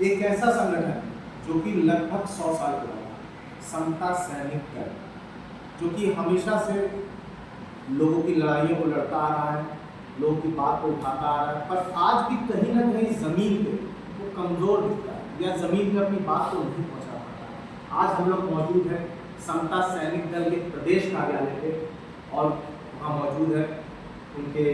एक ऐसा संगठन जो कि लगभग 100 साल पुराना, समता सैनिक दल, जो कि हमेशा से लोगों की लड़ाइयों को लड़ता आ रहा है, लोगों की बात को उठाता आ रहा है, पर आज भी कहीं ना कहीं ज़मीन पे वो कमज़ोर दिखता है या ज़मीन पे अपनी बात को नहीं पहुंचा पाता। आज हम लोग मौजूद हैं समता सैनिक दल के प्रदेश कार्यालय पे और वहाँ मौजूद है उनके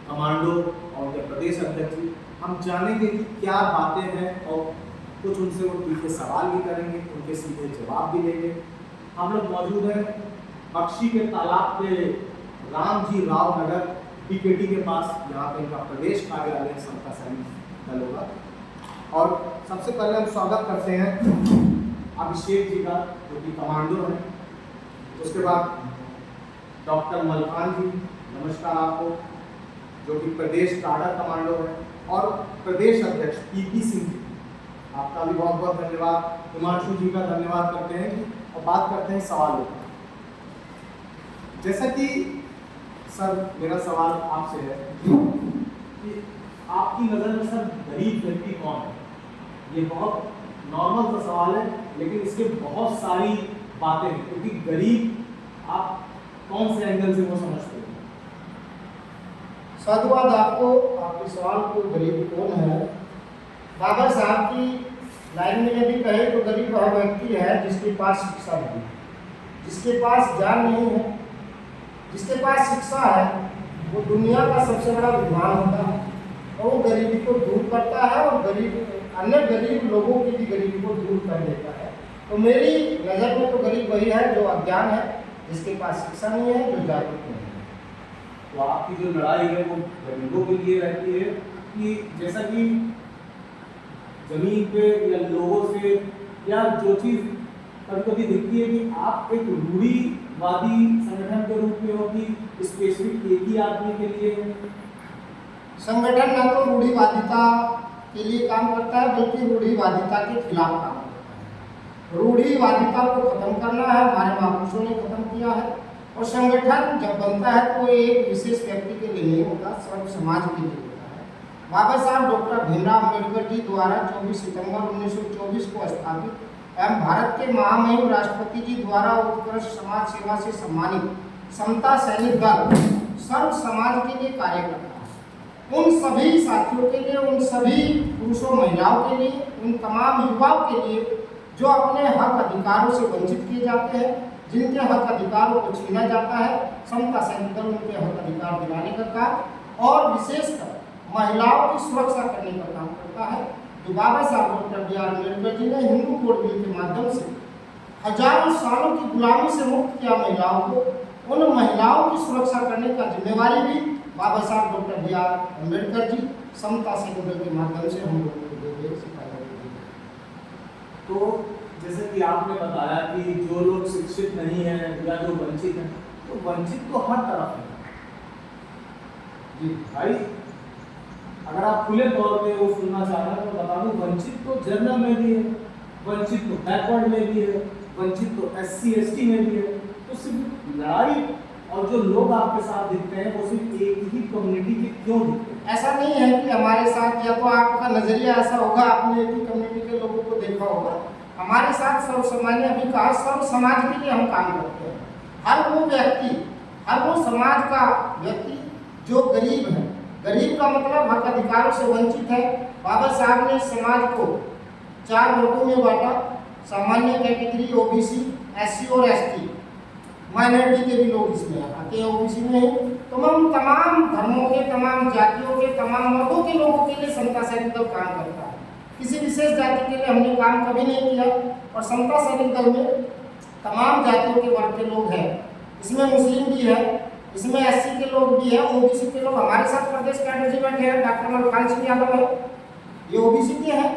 कमांडो और उनके प्रदेश अध्यक्ष जी। हम जानेंगे कि क्या बातें हैं और कुछ उनसे वो तीखे सवाल भी करेंगे, उनके सीधे जवाब भी लेंगे। हम लोग मौजूद हैं बख्शी के तालाब पे राम जी राव नगर पीकेटी के पास, यहाँ पे इनका प्रदेश कार्यालय समता सैनिक दल होगा। और सबसे पहले हम स्वागत करते हैं अभिषेक जी का, जो कि कमांडो हैं। उसके बाद डॉक्टर मलखान जी, नमस्कार आपको, जो कि प्रदेश टाडा कमांडो है। और प्रदेश अध्यक्ष पीपी सिंह जी, आपका भी बहुत बहुत धन्यवाद। हिमांशु जी का धन्यवाद करते हैं कि और बात करते हैं सवालों का। जैसा कि सर मेरा सवाल आपसे है कि आपकी नज़र में सर गरीब व्यक्ति कौन है? ये बहुत नॉर्मल सा सवाल है, लेकिन इसके बहुत सारी बातें हैं, क्योंकि गरीब आप कौन से एंगल से वो समझते हैं? साधुवाद आपको, आपके सवाल को गरीब कौन है। बाबा साहब की लाइन में यदि कहे तो गरीब वह व्यक्ति है जिसके पास शिक्षा नहीं है, जिसके पास ज्ञान नहीं है। जिसके पास शिक्षा है वो दुनिया का सबसे बड़ा विद्वान होता है और वो गरीबी को दूर करता है और अन्य गरीब लोगों की भी गरीबी को दूर कर देता है। तो मेरी नज़र में तो गरीब वही है जो अज्ञान है, जिसके पास शिक्षा नहीं है, जो जागरूक नहीं है। तो आपकी जो लड़ाई है वो गरीबों के लिए रहती है कि जैसा कि जमीन पे या लोगों से या जो चीज़ कभी कभी दिखती है कि आप एक रूढ़िवादी संगठन के रूप में हो कि स्पेसिफिक एक ही आदमी के लिए? संगठन न तो रूढ़िवादिता के लिए काम करता है बल्कि रूढ़िवादिता के खिलाफ काम करता है। रूढ़िवादिता को खत्म करना है, हमारे महापुरुषों ने खत्म किया है। और संगठन जब बनता है तो एक विशेष व्यक्ति के लिए नहीं होता, सर्व समाज के लिए होता है। बाबा साहब डॉक्टर भीमराव अम्बेडकर जी द्वारा 24 सितंबर 1924 को स्थापित एवं भारत के महामहिम राष्ट्रपति जी द्वारा उत्कृष्ट समाज सेवा से सम्मानित समता सैनिक दल सर्व समाज के लिए कार्य करता है। उन सभी साथियों के लिए, उन सभी पुरुषों महिलाओं के लिए, उन तमाम युवाओं के लिए जो अपने हक अधिकारों से वंचित किए जाते हैं, जिनके हक अधिकारों को छीना जाता है, समता सैनिक दल उनके हक अधिकार दिलाने का काम और विशेषकर महिलाओं की सुरक्षा करने का काम करता है। जो बाबा साहब doctor B are Ambedkar ji ने हिंदू कोड बिल के माध्यम से हजारों सालों की गुलामी से मुक्त किया महिलाओं को, उन महिलाओं की सुरक्षा करने का जिम्मेवारी भी बाबा साहब doctor B are Ambedkar ji समता सैनिक दल के माध्यम से हम लोगों को दे सिखाया। तो जैसे कि आपने बताया कि जो लोग शिक्षित नहीं हैं या जो वंचित हैं, तो वंचित तो हर तरफ है जी भाई। अगर आप खुले तौर पे वो सुनना चाह रहे हैं तो बता दूं, वंचित तो जनरल में भी है, वंचित तो बैकवर्ड में भी है, वंचित तो SC ST में भी है। तो सिर्फ लड़ाई और जो लोग आपके साथ दिखते हैं वो सिर्फ एक ही कम्युनिटी के क्यों दिखते हैं? ऐसा नहीं है कि हमारे साथ, या तो आपका नजरिया ऐसा होगा, आपने एक ही कम्युनिटी के लोगों को देखा होगा। हमारे साथ सर्व सामान्य विकास, सर्व समाज के लिए हम काम करते हैं। हर वो व्यक्ति, हर वो समाज का व्यक्ति जो गरीब है, गरीब का मतलब हक अधिकारों से वंचित है। बाबा साहब ने समाज को 4 वर्गों में बांटा, सामान्य कैटेगरी, OBC, SC और ST। माइनॉरिटी के भी लोग इसमें आते हैं, OBC में। तो हम तमाम धर्मों के, तमाम जातियों के, तमाम वर्गों के लोगों के लिए समता सैनिक दल काम करता है। किसी विशेष जाति के लिए हमने काम कभी नहीं किया। और समता सैनिक दल में तमाम जातियों के वर्ग के लोग हैं। इसमें मुस्लिम भी है, इसमें SC के लोग भी हैं, OBC के लोग। हमारे साथ प्रदेश कैडर जी बैठे हैं, डॉक्टर मलखान सिंह यादव है, ये OBC के हैं।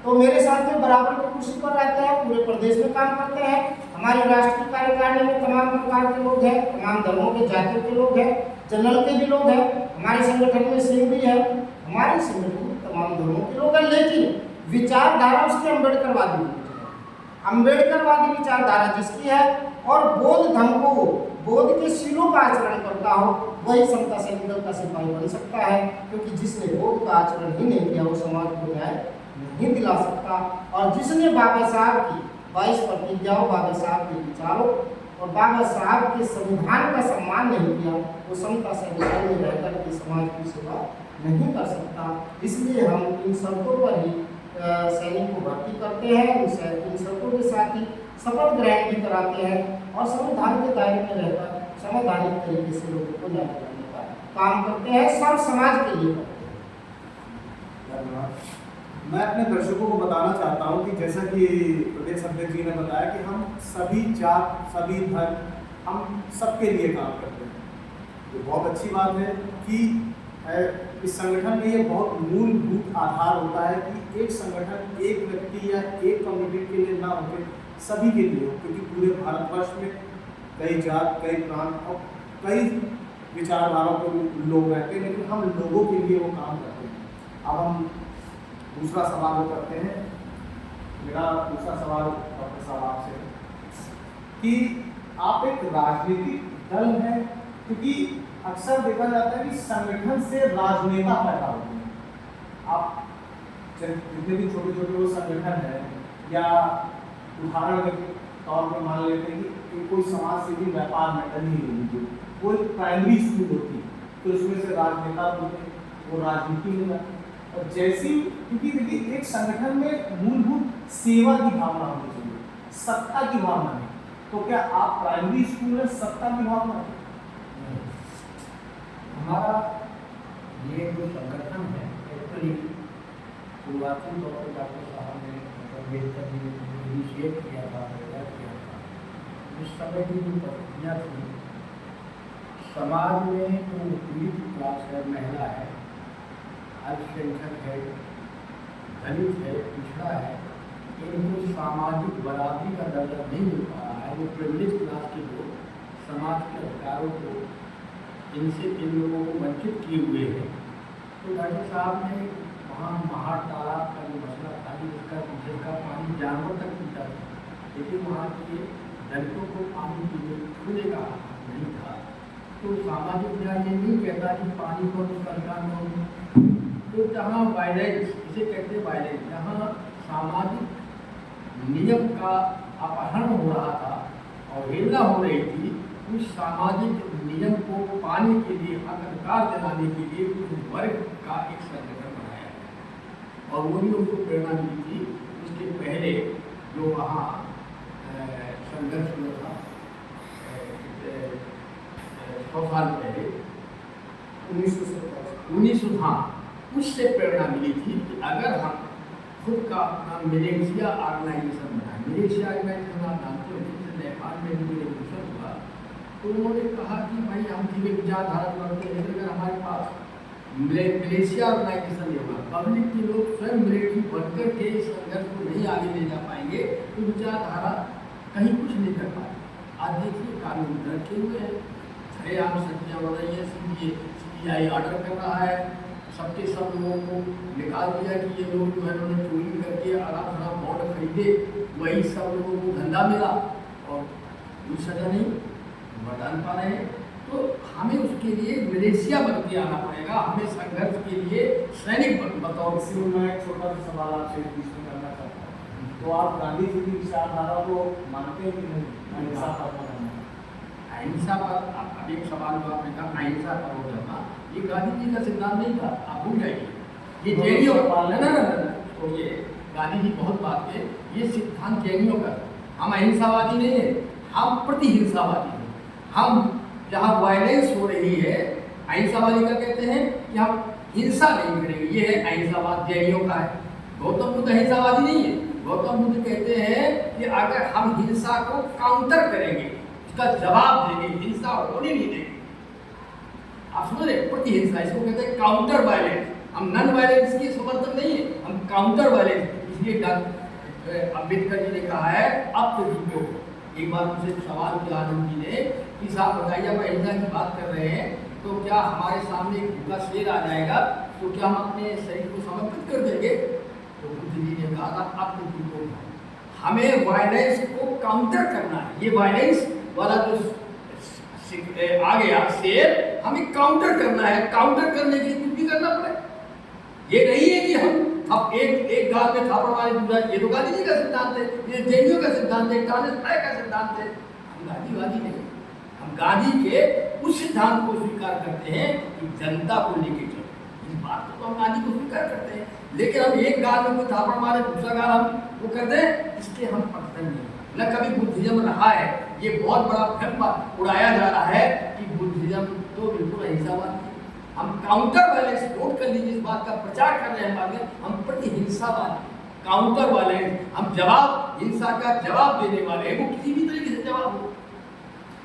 तो मेरे साथ में बराबर की कुर्सी पर रहते हैं, पूरे प्रदेश में काम करते हैं। हमारे राष्ट्रीय कार्यकारिणी में तमाम प्रकार के लोग हैं, तमाम धर्मों के, जातियों के लोग हैं, जनरल के भी लोग हैं। हमारे संगठन में सिंह भी है, हमारे संगठन में तमाम धर्मों के लोग हैं। लेकिन विचारधारा उसकी अम्बेडकरवादी विचारधारा जिसकी है और बौद्ध धर्म को, बौद्ध के शीलों का आचरण करता हो, वही समता सैनिक दल का सिपाही बन सकता है। क्योंकि जिसने बौद्ध का आचरण ही नहीं किया वो समाज को न्याय नहीं दिला सकता। और जिसने बाबा साहब की 22 प्रतिज्ञाओं, बाबा साहब के विचारों और बाबा साहब के संविधान का सम्मान नहीं किया, वो समता सैनिक में रहकर के समाज की सेवा नहीं कर सकता। इसलिए हम इन शर्तों पर ही सैनिक को भर्ती करते हैं। इन शर्तों के साथ ही शपथ ग्रहण भी कराते हैं और संविधान के दायरे में रहकर संवैधानिक तरीके से लोगों को न्याय दिलाने का काम करते हैं, सब समाज के लिए करते हैं। धन्यवाद। मैं अपने दर्शकों को बताना चाहता हूं कि जैसा कि प्रदेश अध्यक्ष जी ने बताया कि हम सभी जात, सभी धर्म, हम सबके लिए काम करते हैं। तो बहुत अच्छी बात है कि इस संगठन में ये बहुत मूलभूत आधार होता है कि एक संगठन एक व्यक्ति या एक कम्युनिटी के लिए ना होकर सभी के लिए हो, क्योंकि पूरे भारतवर्ष में कई जात, कई प्रांत और कई विचारधाराओं के लोग रहते हैं, लेकिन हम लोगों के लिए वो काम करते हैं। अब हम दूसरा सवाल वो करते हैं। मेरा दूसरा सवाल डॉक्टर साहब आपसे कि आप एक राजनीतिक दल हैं, क्योंकि अक्सर देखा जाता है कि संगठन से राजनेता पैदा होते हैं। आप जितने भी छोटे छोटे वो संगठन है, या उदाहरण के तौर पर मान लेते हैं कि कोई समाज सेवी व्यापार मंडल ही ले लीजिए, कोई प्राइमरी स्कूल होती है, तो इसमें से राजनेता होते हैं, वो राजनीति में जाते हैं। और जैसी, क्योंकि देखिए एक संगठन में मूलभूत सेवा की भावना होनी चाहिए, सत्ता की भावना नहीं। तो क्या आप प्राइमरी स्कूल में सत्ता की भावना है? हमारा ये जो संगठन है, एक्चुअली शुरुआती तौर पर डॉक्टर साहब ने अम्बेडकर जी ने इनिशिएट किया था, तैयार किया था। उस समय की जो प्रतिज्ञा थी, समाज में जो पीड़ित क्लास है, महिला है, अल्पसंख्यक है, दलित है, पिछड़ा है, इनको सामाजिक बराबरी का दर्जा नहीं मिल पा रहा है। वो प्रिविलेज क्लास के लोग समाज के अधिकारों को इनसे इन लोगों को वंचित किए हुए हैं। तो डॉक्टर साहब ने वहाँ महाड़ तालाब का जो मसला था, जिसका पानी जानवर तक पीता था, लेकिन वहाँ के दलितों को पानी पीने छूने का नहीं था। तो सामाजिक न्याय ये नहीं कहता कि पानी को तो सरकार में, तो जहाँ वायलेंस, इसे कहते हैं वायलेंस, जहाँ सामाजिक नियम का अपहरण हो रहा था, अवहेलना हो रही थी, उस सामाजिक नियम को पाने के लिए, अधिकार दिलाने के लिए उस वर्ग का एक संगठन बनाया गया। और वो भी उनको प्रेरणा मिली थी। उसके पहले जो वहाँ संघर्ष हुआ था 100 साल पहले, 1900, हाँ, उससे प्रेरणा मिली थी कि अगर हम खुद का अपना मिलेशिया ऑर्गेनाइजेशन बनाए। मिलेशिया ऑर्गेनाइजेशन आप जानते हो, नेपाल में भी रेवोल्यूशन हुआ, तो उन्होंने कहा कि भाई हम धीरे विचारधारा करते हैं, लेकिन अगर हमारे पास मिलेशिया ऑर्गेनाइजेशन नहीं होगा, पब्लिक के लोग स्वयं मिलिट्री बनकर के इस संघर्ष को नहीं आगे ले जा पाएंगे, तो विचारधारा कहीं कुछ नहीं कर पाए। आज देखिए कानून रखे हुए हैं, सरेआम सत्या हो रही है, CBI ऑर्डर कर रहा है, सबके सब लोगों को निकाल दिया कि ये लोग जो है उन्होंने चोरी करके आराम आराम बॉन्ड खरीदे, वही सब लोगों को धंधा मिला और कुछ सजा नहीं बता पा रहे हैं। तो हमें उसके लिए मिलेशिया बन के आना पड़ेगा, हमें संघर्ष के लिए सैनिक बताओ। इसी में मैं एक छोटा सा सवाल आपसे बीच में करना चाहता हूँ। तो आप गांधी जी की विचारधारा को मानते हैं कि नहीं? अहिंसा पर अहिंसा पर अभी एक सवाल जो आपने कहा अहिंसा पर हो जाना, ये गांधी जी का सिद्धांत नहीं था, आप भूल जाइए। ये जैनियों तो ये गांधी जी बहुत बात के, ये सिद्धांत जैनियों का। हम अहिंसावादी नहीं है, हम प्रतिहिंसावादी हैं। हम जहाँ वायलेंस हो रही है, अहिंसावादी का कहते हैं कि हम हिंसा नहीं करेंगे, ये है अहिंसावाद, जैनियों का है। गौतम बुद्ध अहिंसावादी नहीं है। गौतम बुद्ध कहते हैं कि अगर हम हिंसा को काउंटर करेंगे, उसका जवाब देंगे, हिंसा होने नहीं देंगे। आप समझ रहे, प्रतिहिंसा, इसको कहते हैं काउंटर वायलेंस। हम नॉन वायलेंस की समर्थन नहीं है, हम काउंटर वायलेंस। इसलिए अम्बेडकर जी ने कहा है अब तो जीतो। एक बार मुझसे सवाल किया आनंद जी ने कि साहब बताइए, आप अहिंसा की बात कर रहे हैं, तो क्या हमारे सामने एक भूखा शेर आ जाएगा तो क्या हम अपने शरीर को समर्पित कर देंगे? तो बुद्ध जी ने कहा था अब तो जीतो, हमें वायलेंस को काउंटर करना है। ये वायलेंस वाला जो आ गया शेर, हमें काउंटर करना है। काउंटर करने के लिए कुछ भी करना पड़े। ये नहीं है कि अब एक गाल में थापड़ मारे दूसरा, ये तो गांधी जी का सिद्धांत है, ये जैनियों का सिद्धांत है, ट्रांसपाय का सिद्धांत है। हम गांधीवादी नहीं, हम गांधी के उस सिद्धांत को स्वीकार करते हैं कि जनता को लेके चलो, इस बात को तो हम गांधी को स्वीकार करते हैं। लेकिन हम एक गाल में कोई थापड़ मारे दूसरा गाल हम वो कर दें, इसके हम पकड़ नहीं। न कभी बुद्धिज्म रहा है, ये बहुत बड़ा भ्रम उड़ाया जा रहा है कि बुद्धिज्म तो बिल्कुल अहिंसावाद है। हम काउंटर वायलेंस, नोट कर लीजिए, इस बात का प्रचार कर रहे हैं बाद में, हम प्रतिहिंसावाद, काउंटर वायलेंस, हम जवाब, हिंसा का जवाब देने वाले हैं, वो किसी भी तरीके से जवाब हो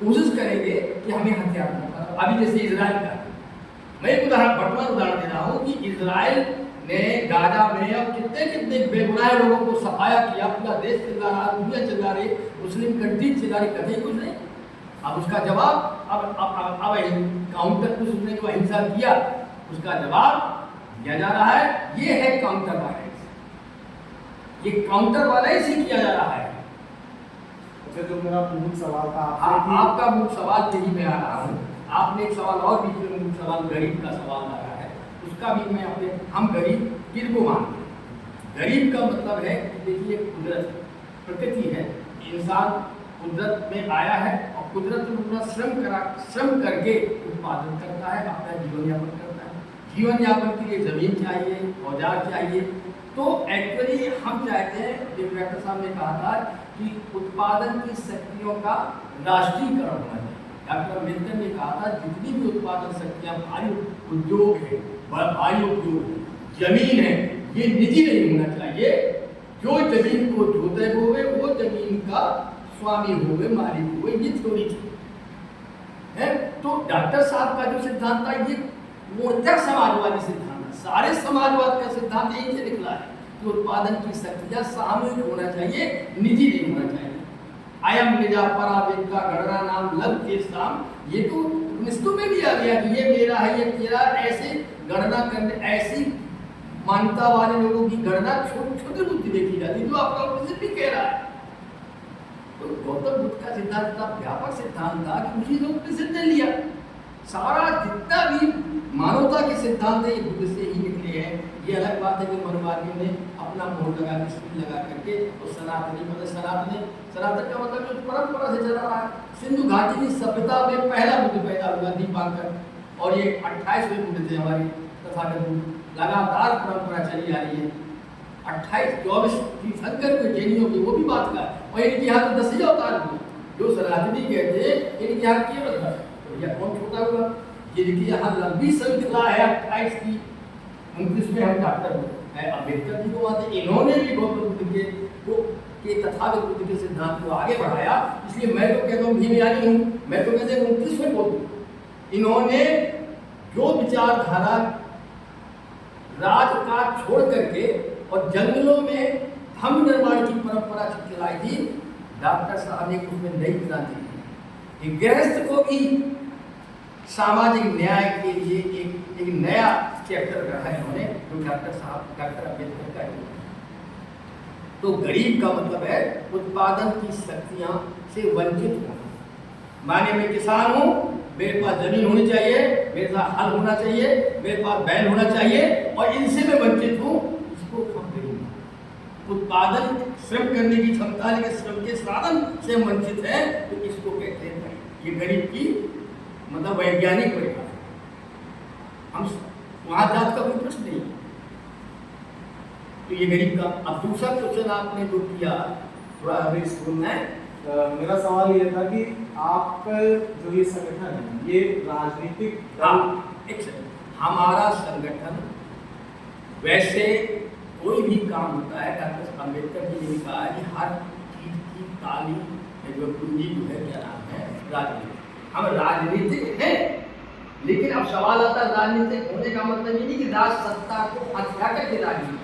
कोशिश करेंगे कि हमें हथियार न। अभी जैसे इजराइल का मैं एक वर्तमान उदाहरण दे रहा हूँ कि इजराइल ने गाजा में अब कितने बेगुनाह लोगों को सफाया किया, पूरा देश चिल्ला रहा, दुनिया चिल्ला रही, मुस्लिम कंट्री चिल्ला रही, कहीं कुछ नहीं। अब उसका जवाब अब काउंटर कुछ उसने जो अहिंसा किया उसका जवाब दिया जा रहा है। ये है काउंटर वायलेंस, ये काउंटर वायलेंस ही किया जा रहा है। अच्छा, जो मेरा मूल सवाल था आपका मूल सवाल यही मैं आ रहा हूँ। आपने एक सवाल और बीच में मूल सवाल गरीब का सवाल लाया है, उसका भी मैं अपने, हम गरीब किसको मानते हैं? गरीब का मतलब है कि देखिए कुदरत प्रकृति है, इंसान कुदरत में आया है और कुदरत में अपना श्रम करके उत्पादन करता है, अपना जीवन यापन करता है। जीवन यापन के लिए जमीन चाहिए, औजार चाहिए। तो एक्चुअली हम चाहते हैं, जो डॉक्टर साहब ने कहा था कि उत्पादन की शक्तियों का राष्ट्रीयकरण होना चाहिए। डॉक्टर अम्बेडकर ने कहा था जितनी भी उत्पादन शक्तियाँ, भारी उद्योग है, भारी उद्योग है, जमीन है, ये निजी नहीं होना चाहिए। जो जमीन को जोते हुए वो जमीन का स्वामी हुए, मालिक हुए, ये थोड़ी है। तो डॉक्टर साहब का जो सिद्धांत था ये मूर्ता समाजवादी सिद्धांत है। सारे समाजवाद का सिद्धांत यही से निकला है कि उत्पादन की शक्तियाँ सामूहिक होना चाहिए, निजी नहीं होना चाहिए। अयम निजा परा वेदा गणना नाम लग के साम, ये तो निस्तु में दिया गया कि ये मेरा है, ये तेरा, ऐसे गणना करने, ऐसी मान्यता वाले लोगों की गणना छोटी बुद्धि देखी जाती, जो आपका ऑपोजिट भी कह रहा है। तो गौतम बुद्ध का सिद्धांत इतना व्यापक सिद्धांत था कि उसी लोग प्रसिद्ध ने लिया। सारा जितना भी मानवता के सिद्धांत है ये बुद्ध से ही निकले हैं। ये अलग बात है कि मनुवादियों ने अपना मोहर लगा के स्टील लगा करके तो सनातन का मतलब जो परंपरा से चला रहा है। सिंधु घाटी की सभ्यता में पहला बुद्ध पैदा हुआ दीपांकर, और ये 28वें बुद्ध थे हमारे तथागत बुद्ध। लगातार परंपरा चली आ रही है। 28-24 तीर्थंकर के जैनियों की वो भी बात का, और इनके यहाँ तो 10 अवतार हुए। जो सनातनी कहते हैं इनके यहाँ केवल 10, तो यह कौन छोटा हुआ? जिनकी यहाँ लंबी श्रृंखला है 28 की, 29 में हम डॉक्टर अम्बेडकर जी को आते, इन्होंने भी गौतम बुद्ध के तथागत बुद्ध के सिद्धांत को आगे बढ़ाया। इसलिए मैं तो कहता हूँ भीमयानी हूँ, मैं तो कहते हैं 29 में बोलूँ। इन्होंने जो विचारधारा राजकाज छोड़ करके और जंगलों में धम्म निर्माण की परंपरा चलाई थी, डॉक्टर साहब ने उसमें नई क्रांति की। गृहस्थ को भी सामाजिक न्याय के लिए एक नया चैप्टर रखा है इन्होंने, जो डॉक्टर अम्बेडकर का है। तो गरीब का मतलब है उत्पादन की शक्तियां से वंचित होना। माने मैं किसान हूँ, मेरे पास जमीन होनी चाहिए, मेरे पास हल होना चाहिए, मेरे पास बैल होना चाहिए, और इनसे मैं वंचित हूँ, इसको हम गरीब। उत्पादन श्रम करने की क्षमता, लेकिन श्रम के साधन से वंचित है, तो इसको कहते हैं गरीब। ये गरीब की मतलब वैज्ञानिक परिभाषा। हम वहाँ जात का कोई प्रश्न नहीं। तो ये गरीब का। अब दूसरा क्वेश्चन आपने जो किया थोड़ा अभी सुनना है। मेरा सवाल ये था कि आप जो ये संगठन है ये राजनीतिक हमारा संगठन, वैसे कोई भी काम होता है, डॉक्टर अम्बेडकर जी ने कहा है कि हर चीज की ताली जो पूंजी जो है क्या नाम है, राजनीति। हम राजनीतिक हैं, लेकिन अब सवाल आता है राजनीतिक होने का मतलब ये नहीं कि राज सत्ता को हत्या करके राजनीति